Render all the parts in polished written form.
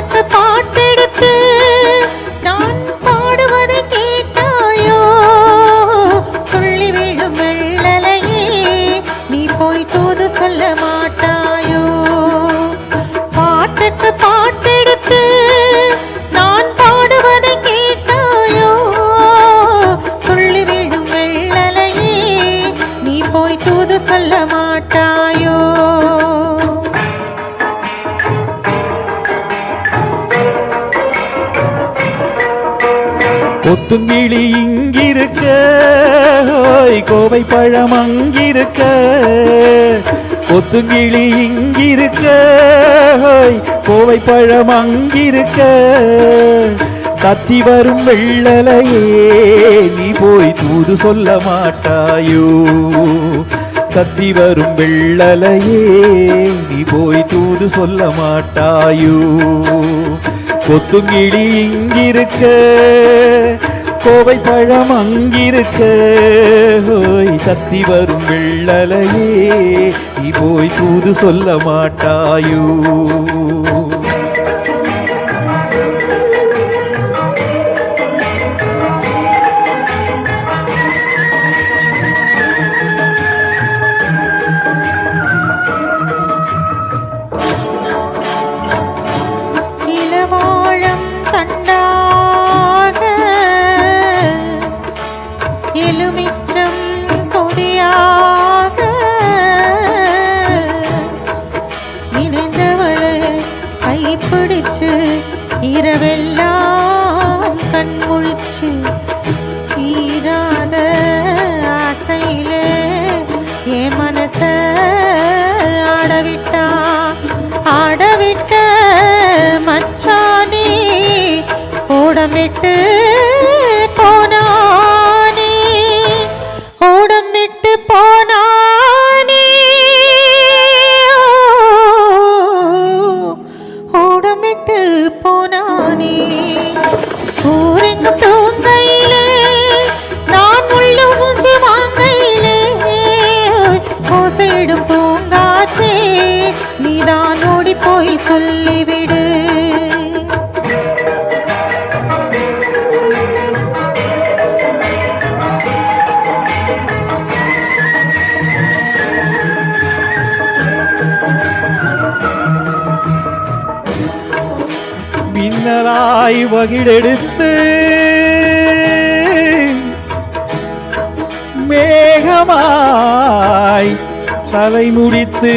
பாட்டுக்கு பாட்டெடுத்து நான் பாடுவதை கேட்டாயோ துள்ளி விழும் வெள்ளலையே நீ போய் தூது சொல்ல மாட்டாயோ பாட்டுக்கு பாட்டெடுத்து நான் பாடுவதை கேட்டாயோ துள்ளி விழும் வெள்ளலையே நீ போய் தூது சொல்ல மாட்டாயோ கொத்துங்கிளி இங்கிருக்க கோவை பழம் அங்கிருக்க கொத்துங்கிளி இங்கிருக்க கோவை பழம் அங்கிருக்க தத்தி வரும் வெள்ளலையே நீ போய் தூது சொல்ல மாட்டாயோ தத்தி வரும் வெள்ளலையே நீ போய் தூது சொல்ல மாட்டாயோ கொத்துங்கிளி இங்கிருக்க கோவை பழம் அங்கிருக்க தத்தி வரும் வெள்ளலையே நீ போய் தூது சொல்ல மாட்டாயோ எலுமிச்சம் கொடியாக இணைந்தவளை கைப்பிடிச்சு இரவெல்லாம் கண்முழிச்சு தீராத ஆசையில என் மனச ஆடவிட்ட மச்சானே ஓடமிட்டு போனானே ஊரெங்கும் தூங்கையிலே நான் உள்ள மூச்சு வாங்கையிலே ஓசையிடும் பூங்காற்றே நீதான் ஓடி போய் சொல்லிவிடு மின்னலாய் வகிடெடுத்து மேகமாய் தலை முடித்து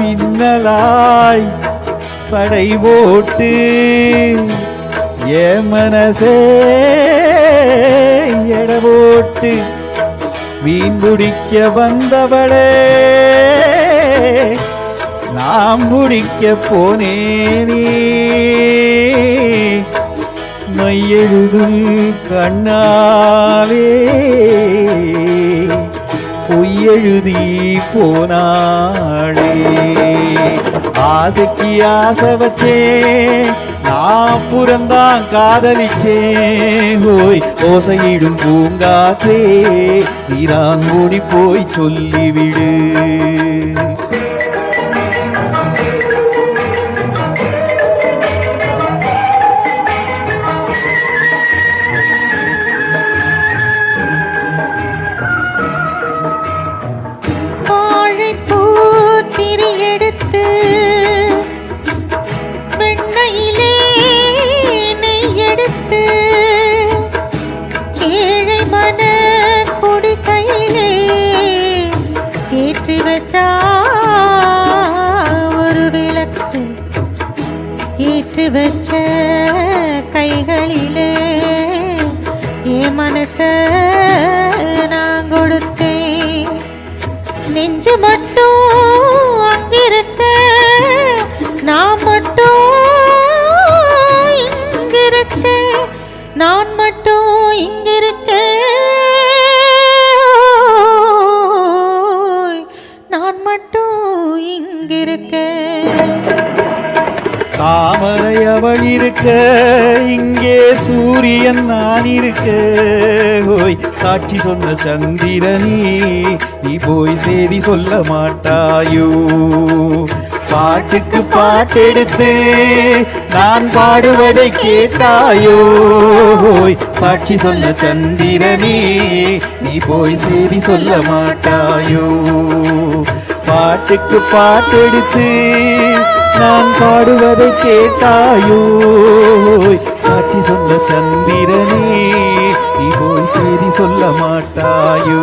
பின்னலாய் சடை போட்டு என் மனசே எட போட்டு மீன் பிடிக்க வந்தவளே நாம் பிடிக்க போனேனே மையெழுதும் கண்ணாலே பொய்யெழுதி போனாளே ஆசைக்கு ஆசை வச்சேன் நான் புறந்தான் காதலிச்சேன் ஓய் ஓசையிடும் பூங்காற்றே நீதான் ஓடி போய் சொல்லிவிடு ஏற்றி வச்சா ஒரு விளக்கு ஏற்றி வச்ச கைகளிலே என் மனச நான் கொடுத்தேன் நெஞ்சு மட்டும் அங்கிருக்க நான் மட்டும் இங்கிருக்க நான் மட்டும் இங்கிருக்க தாமரைய அவள் இருக்க இங்கே சூரியன் நான் இருக்க ஓய் சாட்சி சொன்ன சந்திரனே நீ போய் செய்தி சொல்ல மாட்டாயோ பாட்டுக்கு பாட்டெடுத்து நான் பாடுவதை கேட்டாயோ ஓய் சாட்சி சொன்ன சந்திரனே நீ போய் செய்தி சொல்ல மாட்டாயோ பாட்டுக்கு பாட்டெடுத்து நான் பாடுவதை கேட்டாயோ சாட்சி சொன்ன சந்திரனே நீ போய் செய்தி சொல்ல மாட்டாயோ